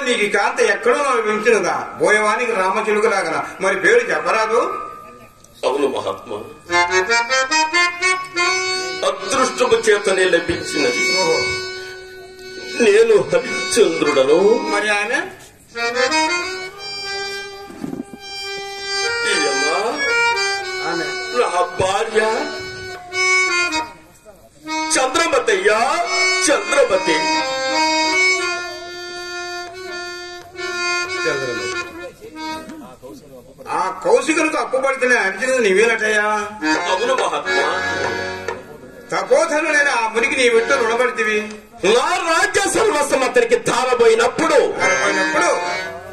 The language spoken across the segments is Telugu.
నీకు ఈ కాంత ఎక్కడో పెంచినదా బోయవానికి రామచిలుకలాగన మరి పేరు చెప్పరాదు? అవును మహాత్మా, అదృష్టము చేతనే లభించినది. నేను హరిశ్చంద్రుడను. మరి ఆమె నా భార్య చంద్రమతయ్యా, చంద్రమతి. ఆ కౌశికులకు అప్పుపడితేనే అర్జునుడు నీవేనటయ్యా? అవును మహాత్మా. తపోధనుడైన ఆ మునికి నీ విట్టు రుణపడితివి. నా రాజ్య సర్వస్వం అతనికి ధారపోయినప్పుడు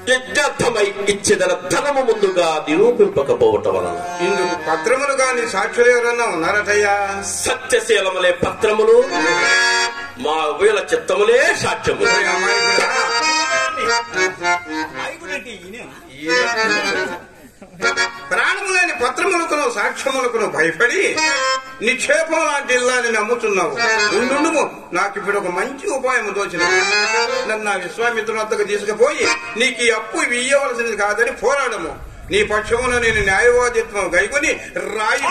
యజ్ఞార్థమై ఇచ్చేదన ధనము ముందుగా నిరూపింపకపోవటం వలన ఇందుకు పత్రములు గాని సాక్షులు ఎవరన్నా ఉన్నారటయ్యా? సత్యశీలములే పత్రములు, మా వేల చిత్తములే సాక్ష్యములు. ప్రాణములేని పత్రములకును సాక్ష్యములకును భయపడి నిక్షేపం లాంటి ఇల్లాన్ని నమ్ముతున్నావు. ఉండుము, నాకు ఇప్పుడు ఒక మంచి ఉపాయం దోచిన. నన్ను ఆ విశ్వామిత్రుని వద్దకు తీసుకుపోయి నీకు ఈ అప్పు ఇయ్యవలసినది కాదని పోరాడము. నీ పక్షమును నేను న్యాయవాదిత్వం గైకొని రాయి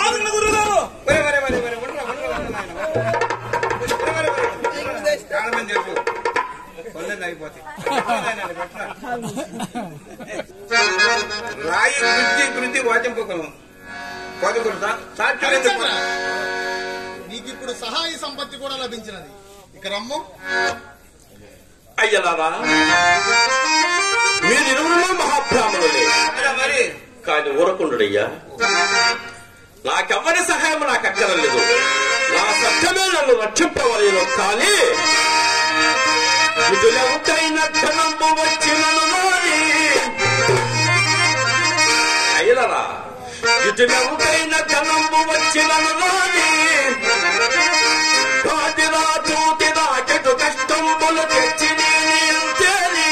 రాయి కృతి వాచింపగలను. నీకు ఇప్పుడు సహాయ సంపత్తి కూడా లభించినది. ఇక రమ్ము. అయ్యలారా, మీరిరువురులో మహాబ్రాహ్మణులే. మరి కాని ఊరకుండుడయ్యా, నాకెవ్వరి సహాయం నాకు అక్కరలేదు. నా సత్యమే నన్ను రక్షింపవలేను. కానీ అయ్యలారా, ఇటులవుకైన ధనంబు వచ్చినను రాని కాదిరా చూతిరా చెటు కష్టంబులు తెచ్చి నేనేంతేని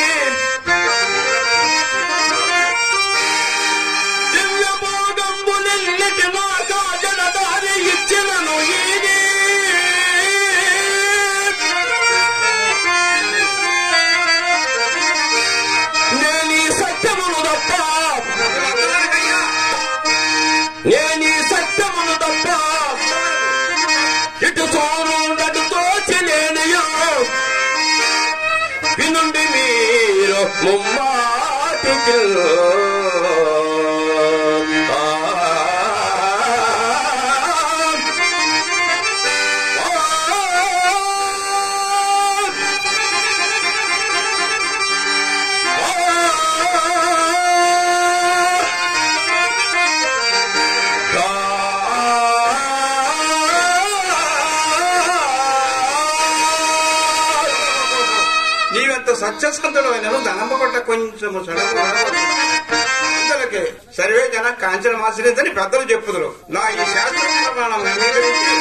దివ్యభోగంబులెన్నిటి నా కాజన దారి ఇచ్చినను ఈని నేనీ సత్యమును తప్ప ఇటు సోనుండటు తోచలేనయో వినుండి మీరు ముమ్మాటికి. సత్యసంతుడు అయినను ధనంపబట్ట కొంచెము సడలకే సర్వే జన కాంచన మాసిని పెద్దలు చెప్పుదురు. నా ఈ శాస్త్ర ప్రమాణం అంగీకరించి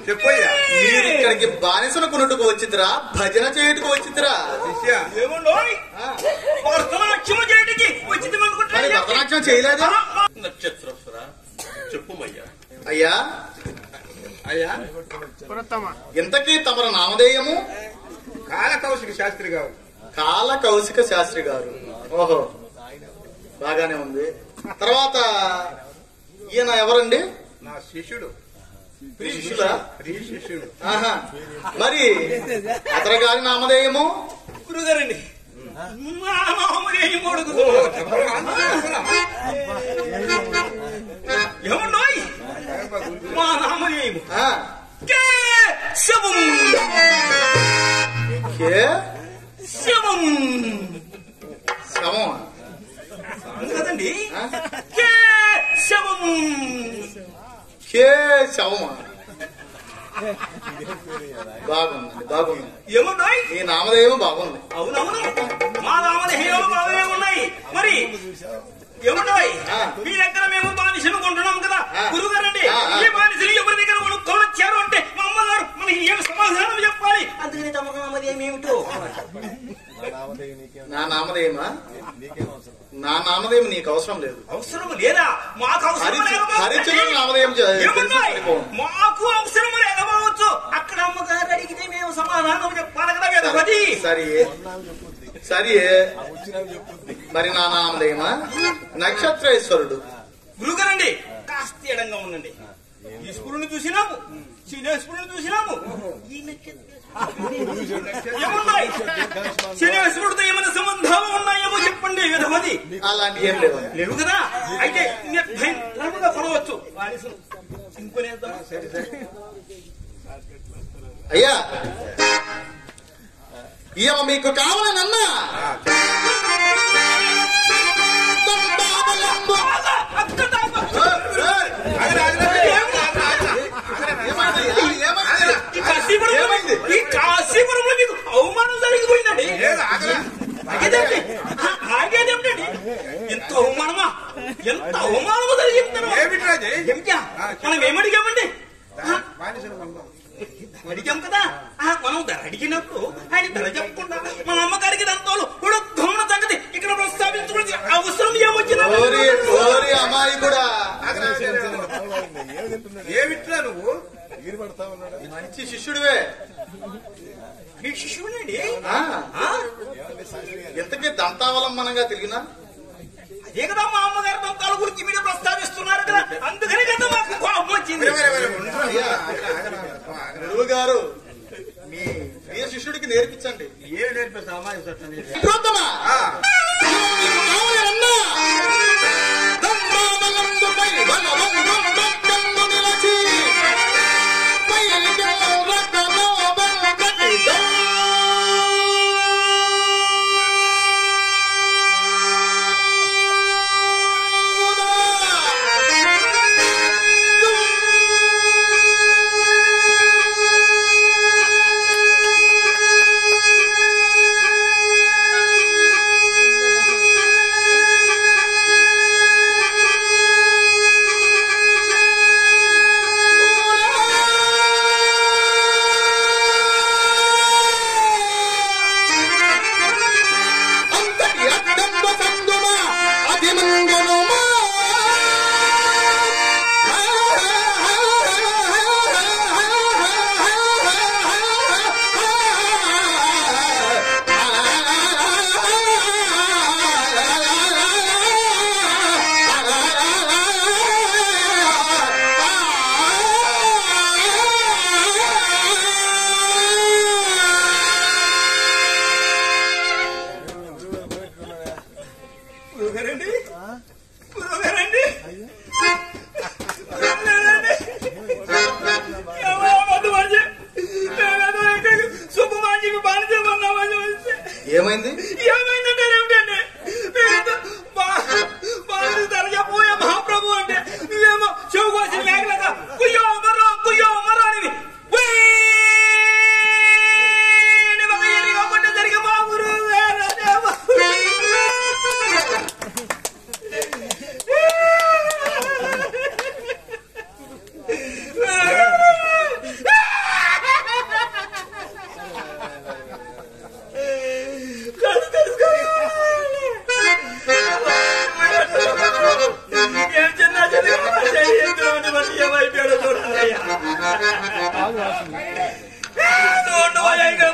చెప్పయ్యా, మీరు ఇక్కడికి బానిసలు కొనుటకు వచ్చిద్రా, భజన చేయుటకు వచ్చిద్రా? మరి భరతనాట్యం చేయలేదా? నక్షత్రస్వర చెప్పుమయ్యా. అయ్యా అయ్యా, ఇంతకీ తమర నామధేయము? కాలకౌశిక శాస్త్రి గారు. కాల కౌశిక శాస్త్రి గారు. ఓహో, బాగానే ఉంది. తర్వాత ఈయన ఎవరండి? నా శిష్యుడు. శిష్యుడు. మరి అతని గారి నామధేయము? గురుగారండి. ఏముండోయ్ మా నామధేయము శవం. శవం శవం కదండి. శవం కే శవమా? బాగుందండి, బాగుంది. ఏమున్నాయి? ఈ నామధేయం బాగుంది. అవునవును, మా నామధేయాలు బాగానే ఉన్నాయి. మరి ఏమున్నాయి? మీ దగ్గర మేము బానిసలు కొంటున్నాం కదా గురుగారండి. ఈ బానిసలు ఎవరి దగ్గర కొనుక్కోవచ్చారు అంటే మా అమ్మగారు మనకి ఏం సమాధానం చెప్పాలి. అందుకని తమ నామధేయం ఏమిటో? నా నామధేయమా? నా నామధేయం నీకు అవసరం లేదు. అవసరం లేదా? మాకు అవసరం హరిచంద్ర నామధేయం మాకు అవసరం లేకపోవచ్చు. అక్కడ అమ్మగారు అడిగితే మేము సమాధానం చెప్పాలి కదా వేదవతి. సరే మరి నా నామధేయమా? నక్షత్రేశ్వరుడు. గురుగారండి కాస్త ఎడంగా ఉండండి. ఈశ్వరుని చూసినాము, శనేశ్వరుని చూసినాము. ఏమున్నాయి? శనేశ్వరుడితో ఏమైనా సంబంధాలు ఉన్నాయేమో చెప్పండి వేదవతి. అలాంటి ఏం లేవు. లేవు కదా? అయితే నిర్భయంగా కొనవచ్చు. అయ్యా ఇయమ మీకు కావాలనన్నా ఈ కాశీపురంలో మీకు అవమానం జరిగిపోయిందండి. ఆగేదేమిటండి? ఎంత అవమానమా, ఎంత అవమానమా జరిగింది. మనం ఏమడిగామండి? అడిగాం కదా. మనం ధర అడిగినప్పుడు ఆయన ధర చెప్పకుండా మన అమ్మగారికి దంతాలు కూడా దొంగ సంగతి ఇక్కడ ప్రస్తావించుకోవాల్సిన అవసరం ఏమొచ్చిందా? అమ్మాయి కూడా ఏమిట్లా నువ్వు మంచి శిష్యుడివే. మీ శిష్యుడండి. ఎంతకీ దంతావలంబనంగా తిరిగినా అదే కదా మా అమ్మగారి దంతాల గురించి మీరు ప్రస్తావిస్తున్నారు కదా, అందుకని కదా మాకు కోపం వచ్చింది. గురువు గారు మీ ప్రియ శిష్యుడికి నేర్పించండి. ఏమి నేర్పిస్తామా? ఏమైంది? ఏమైందంటే ఏమిటండి? పోయే మహాప్రభు అంటే నువ్వేమో చెవు కోసిన మేకలాగా కుయ్యో మరో అని జరిగే మా గురువు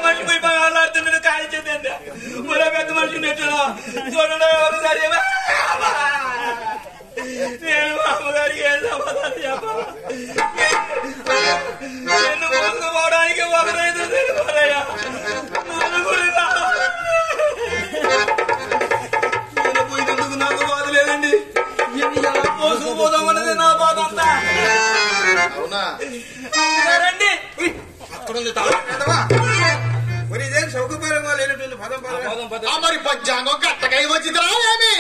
మనిషి పోయి మాట్లాడుతున్నాడు. కాల్చేదండి మరో పెద్ద మనిషి చూడండి. సరే నేను అమ్మగారికి ఏం సమాధానం చెప్పాలా? నేను ముందు పోవడానికి ఒకరైతే తెలిపారయ్యా. నేను పోయినందుకు నాకు బాధ లేదండి. మోసుకుపోదామన్నది నా బాధ అంతా. అవునా? రండి అక్కడుంది ఇదేం సౌకర్యంగా లేనటువంటి పదం మరి పంచాంగం కట్టకై వచ్చిందిరా ఏమి?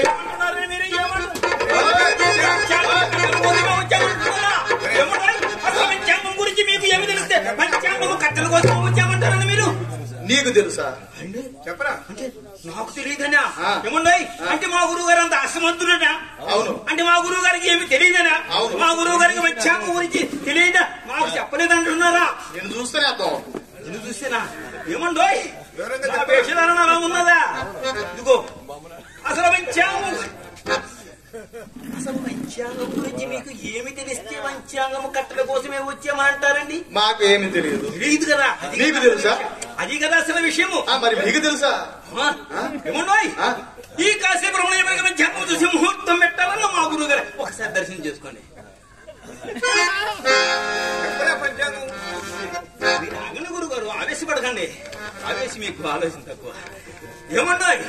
ఏమంటున్నారు మీరు? ఏమంటున్నారు? మీకు తెలుసా? చెప్పరా. అంటే నాకు తెలియదనా? ఏమున్నాయి అంటే మా గురువు గారు అంత అసమర్థుడనా? అవును. అంటే మా గురువు గారికి ఏమి తెలియదనా? అవును. మా గురువు గారికి వచ్చాక గురించి తెలియదా? మాకు చెప్పలేదంటున్నారా? నేను చూస్తేనే అర్థం. నేను చూస్తేనా? ఏమండోయ్ వేషధారణ అలా ఉన్నదా? ఇదిగో అసలు పంచాంగం గురించి మీకు ఏమి తెలిస్తే పంచాంగం కట్టల కోసమే వచ్చామంటారండి? మాకేమి తెలియదు. తెలియదు కదా. మీకు తెలుసా? అది కదా అసలు విషయము. మరి మీకు తెలుసా? ఏమన్నాయి ఈ కాసేపు పంచాంగం చూసి ముహూర్తం పెట్టాలన్న మా గురువు గారు ఒకసారి దర్శనం చేసుకోండి. పంచాంగం మీరు ఆగండి గురువు గారు, ఆవేశపడకండి. ఆవేశం మీకు ఆలోచన తక్కువ. ఏమన్నాయి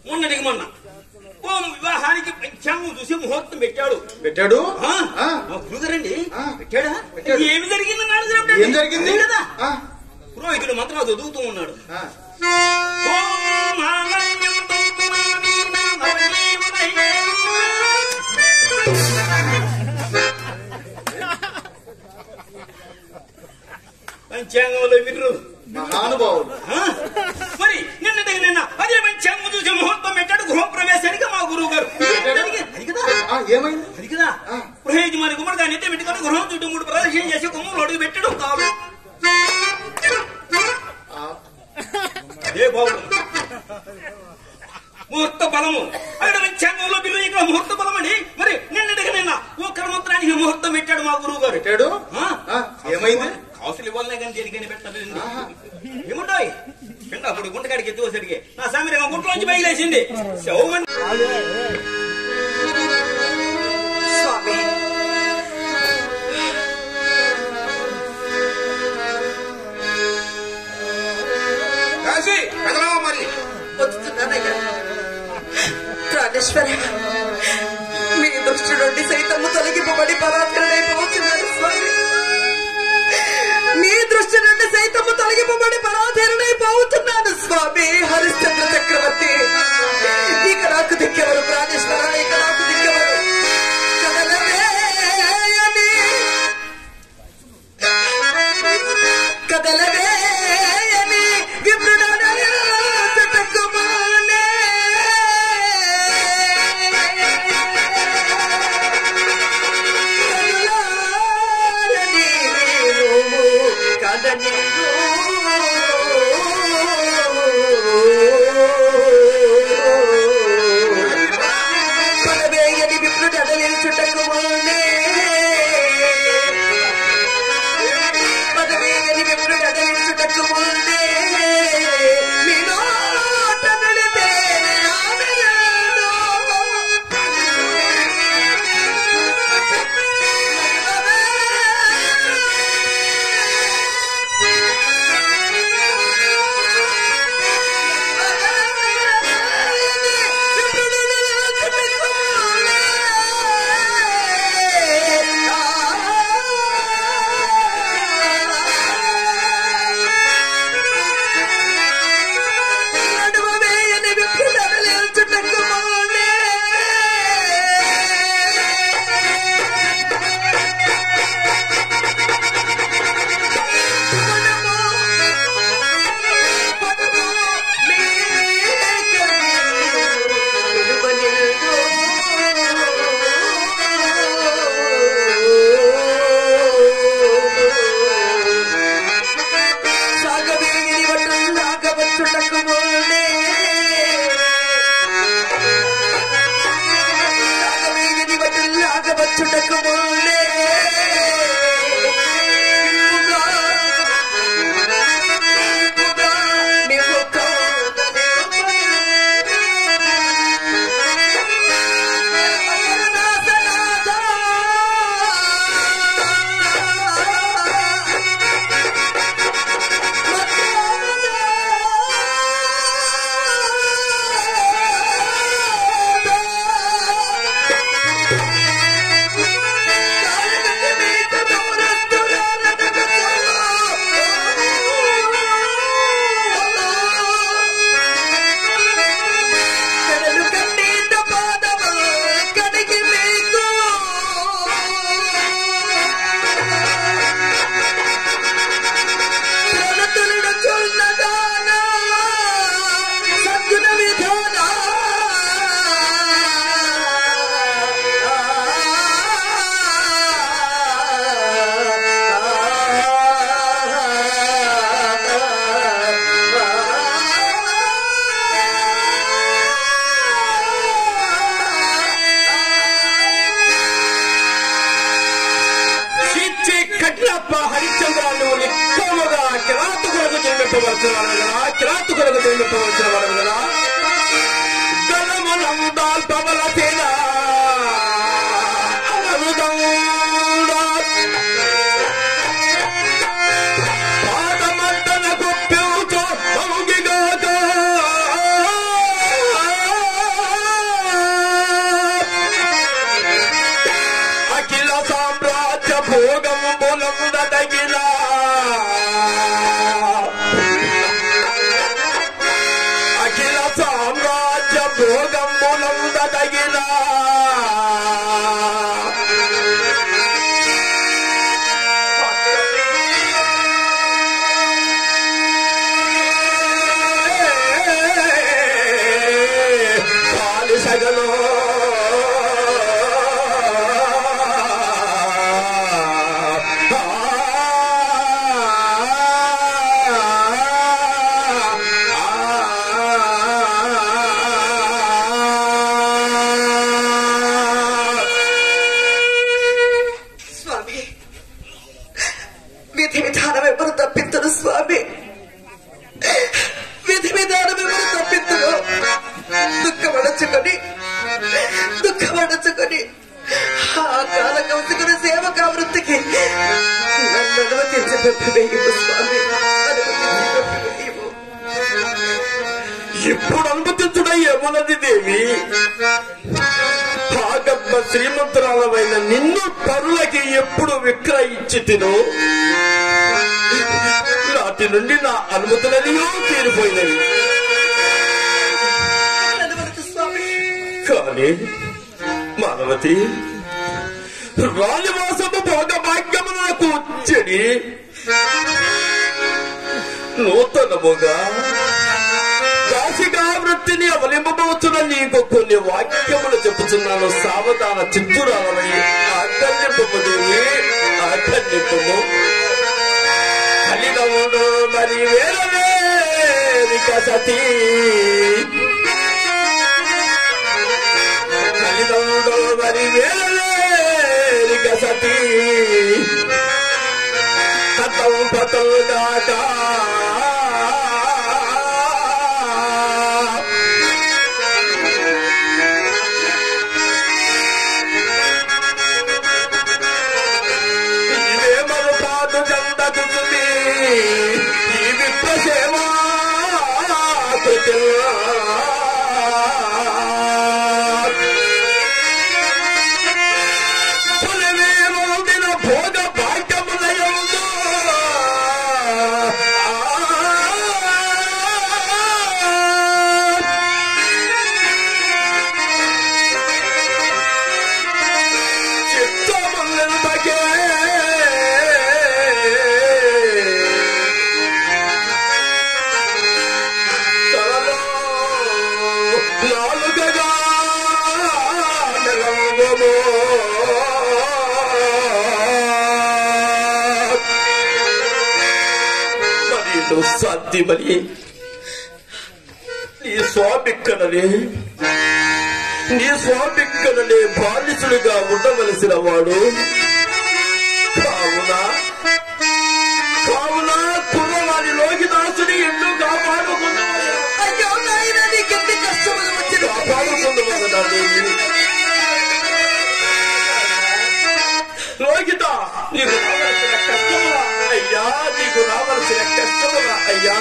మొన్నటికి మొన్న ఓ వివాహానికి పంచాంగం చూసి ముహూర్తం పెట్టాడు. మా గురుగారండి పెట్టాడా? ఏమి జరిగింది? ఏం జరిగింది కదా పురోహితుడు మంత్రాలు చదువుతూ ఉన్నాడు. పంచాంగంలో విర్రు మహానుభావులు. మరి నిన్న అదే పంచాంగం చూసి ముహూర్తం పెట్టాడు గృహప్రవేశానికి మా గురువు గారు. అది కదా ఏమైంది? అది కదా పురోహితు మన గుమ్మడిగా నెత్తి పెట్టుకుని గృహం చుట్టూ 3 ప్రదర్శన చేసి గుమ్మలు అడుగు పెట్టడం కావాలి. అదే బాగుంది ముహూర్త బలము. అక్కడ పంచాంగంలో బిల్లు ఇక్కడ ముహూర్త బలం అండి. మరి నిన్న ఓ కర్మంత్రానికి ముహూర్తం పెట్టాడు మా గురువు గారు. పెట్టాడు. ఏమైంది? కాసులు ఇవ్వాలనే కానీ దేనికైనా పెట్టాలండి. ఏముంటాయి పిండ అప్పుడు గుంటకాడికి ఎత్తుకోసరికి నా సమీరంగా గుంట్లోంచి బయలుదేసింది. శవమని స్వామి కాశీ కదలవా మరి. వస్తున్నానయ్యా. ప్రాణేశ్వర మీ దృష్టి నుండి సైతము తొలగిపోబడి పరాధీనైపోతున్నాను స్వామి. మీ దృష్టి నుండి సైతము తొలగిపోబడి పరాధీనైపోతున్నాను స్వామి. హరిశ్చంద్ర చక్రవర్తి ఇక నాకు దిక్కెవరు? ప్రాణేశ్వర ఇక నాకు దిక్కెవరు? కదలవేయని విప్రుడనయా చటకుమానే పదవేయని విప్రుడనయా చటకుమానే పదవేయని విప్రుడనయా ముందే మీ నోట వెళితే ఆమెరాను. విప్రుడనయా చటకుమానే హరిశ్చంద్రాన్ని నిక్కముగా కిరాతకులకు జన్మింపవలసిన వాడు కదా, కిరాతకులకు జన్మింపవలసిన వాడు కదా. గణమనందాల్పవలసిన పాదమద్దనకు పిలుచు మౌగిగాక అఖిల సామ్రాజ్య భోగం బొలందగిన అఖిల సామ్రాజ్య భోగం బొలందగిన సగలో స్వామి, విధి విధానం ఎవరు తప్పిద్దరు స్వామి, విధి విధానం ఎవరు తప్పిద్దరు. దుఃఖమడచుకొని ఆ కాల కౌసుకుని సేవకా వృత్తికి నన్ను అనుమతించబెట్టువేయము స్వామి, అనుమతించబెట్టువేయము. ఇప్పుడు అనుమతించుడయ్యేమన్నది దేవి. భాగమ్మ శ్రీమంతురాలమైన నిన్ను పరులకి ఎప్పుడు విక్రయించి తిను నాటి నుండి నా అనుమతులనియో తీరిపోయినవి. కానీ మానవతి రాజవాసము భోగ భాగ్యములకు చెడి నూతనముగా దాసిగా వృత్తిని అవలింపబోతున్న నీకు కొన్ని వాక్యములు చెప్పుచున్నాను. సావధాన చిత్తురాలమై ఆకర్ణింపదేవి, ఆకర్ణింపము. కలిదముడు మరి వేరవేరిక సతీ, కలిదముడు మరి వేరవేరిక సతీ, కథం పతౌదాక భోగ భాగ్యములయందు చిత్తములకే తలలో నాలుగగా నెలవమో సాధ్యమని నీ స్వామిక్కడనే బాధితుడిగా ఉండవలసిన వాడు. కావున కుర్రవారి లోకిదాసుని ఎన్నో కాపాడుకున్నవాడు. అయ్యో నాయనా, నీకెన్ని కష్టములు వచ్చిన కాపాడుకున్నవాడు లోకిత. నీకు రావాల్సిన కష్టములా అయ్యా, నీకు రావాల్సిన కష్టములా అయ్యా.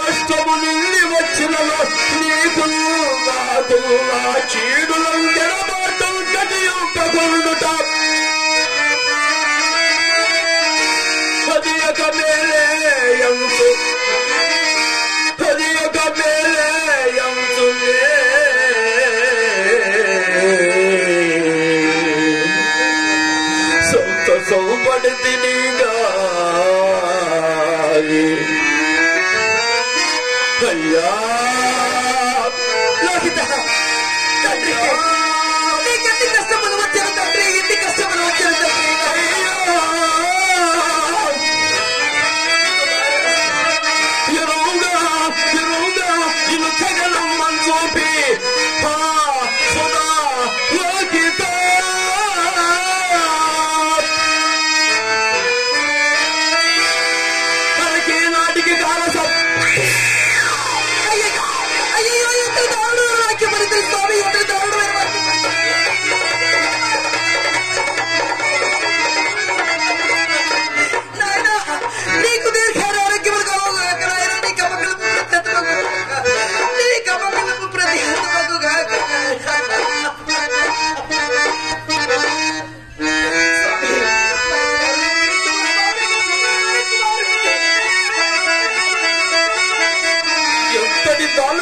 కష్టము నిల్లి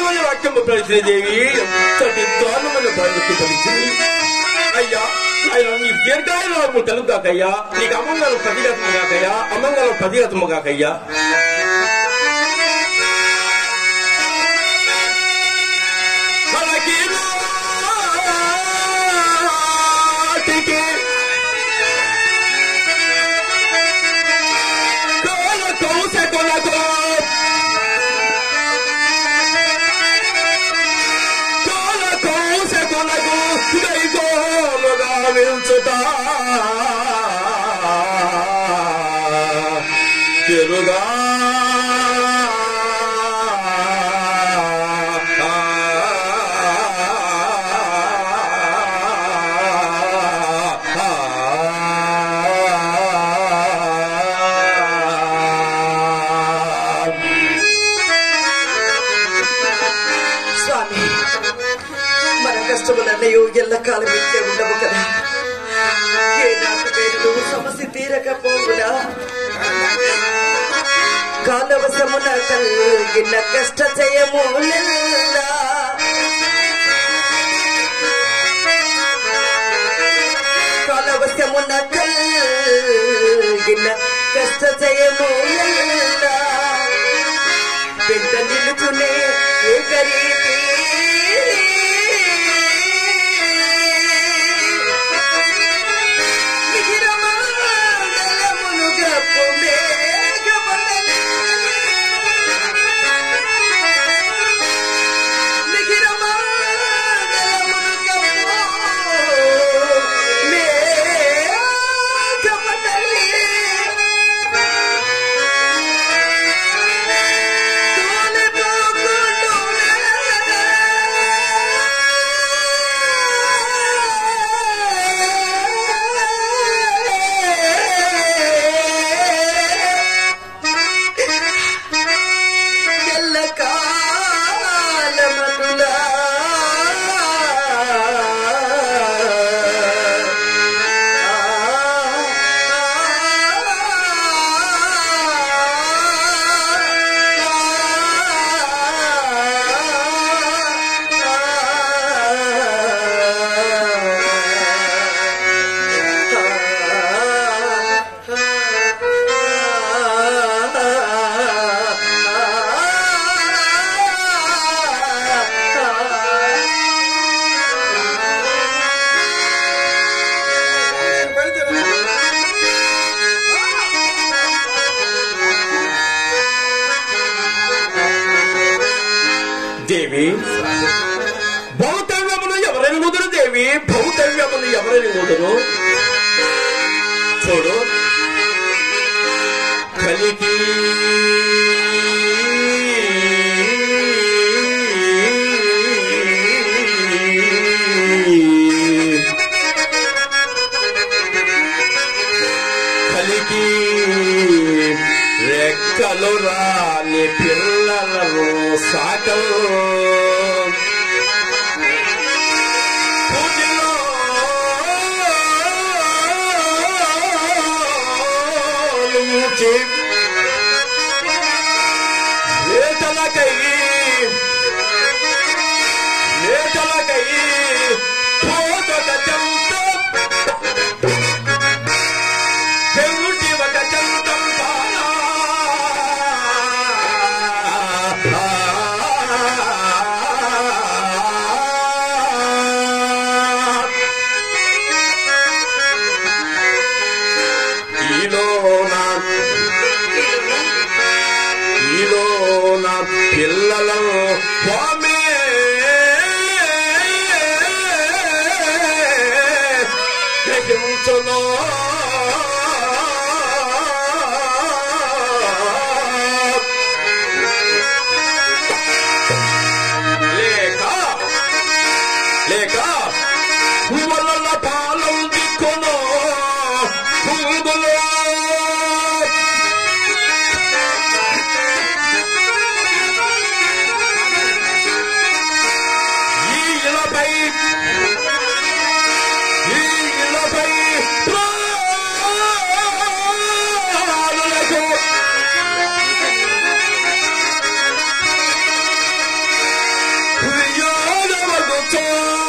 దారుణమైన వాక్యము ప్రశ్నదేవి ఎంతటి దారుణమైన భయభక్తి కలిగింది. అయ్యా ఆయన నీ దీర్ఘాయువు తెలుగు కాకయ్యా, నీకు అమంగళం ప్రతిగతము కాకయ్యా, అమంగళం ప్రతిగతము కాకయ్యా. తిరుగా స్వామి, మన కష్టములన్నయో ఎల్లకాలం ఇంటే ఉండవు కదా. ఏ నాటి పేరును సమస్య తీరకపోవునా కాలవశమున కలిగిన కష్ట జయములెల్లా కాలవశమున కలిగిన కష్ట జయములెల్లా పెద్ద నిలుచునే ఏకరీతి దేవి భౌతవ్యమును ఎవరని ముదురు దేవి, భౌతవ్యమును ఎవరని ముదురు చూడు. కలికి కలికి రెక్కలు రాని పిల్లలను సాకలు లేతలకై పోదొక చెంత చెవుటి ఒక చెంతం పిల్లలు స్వామి గ్రహించును. లేక పువ్వుల పాలం దిక్కును పువ్వులు చే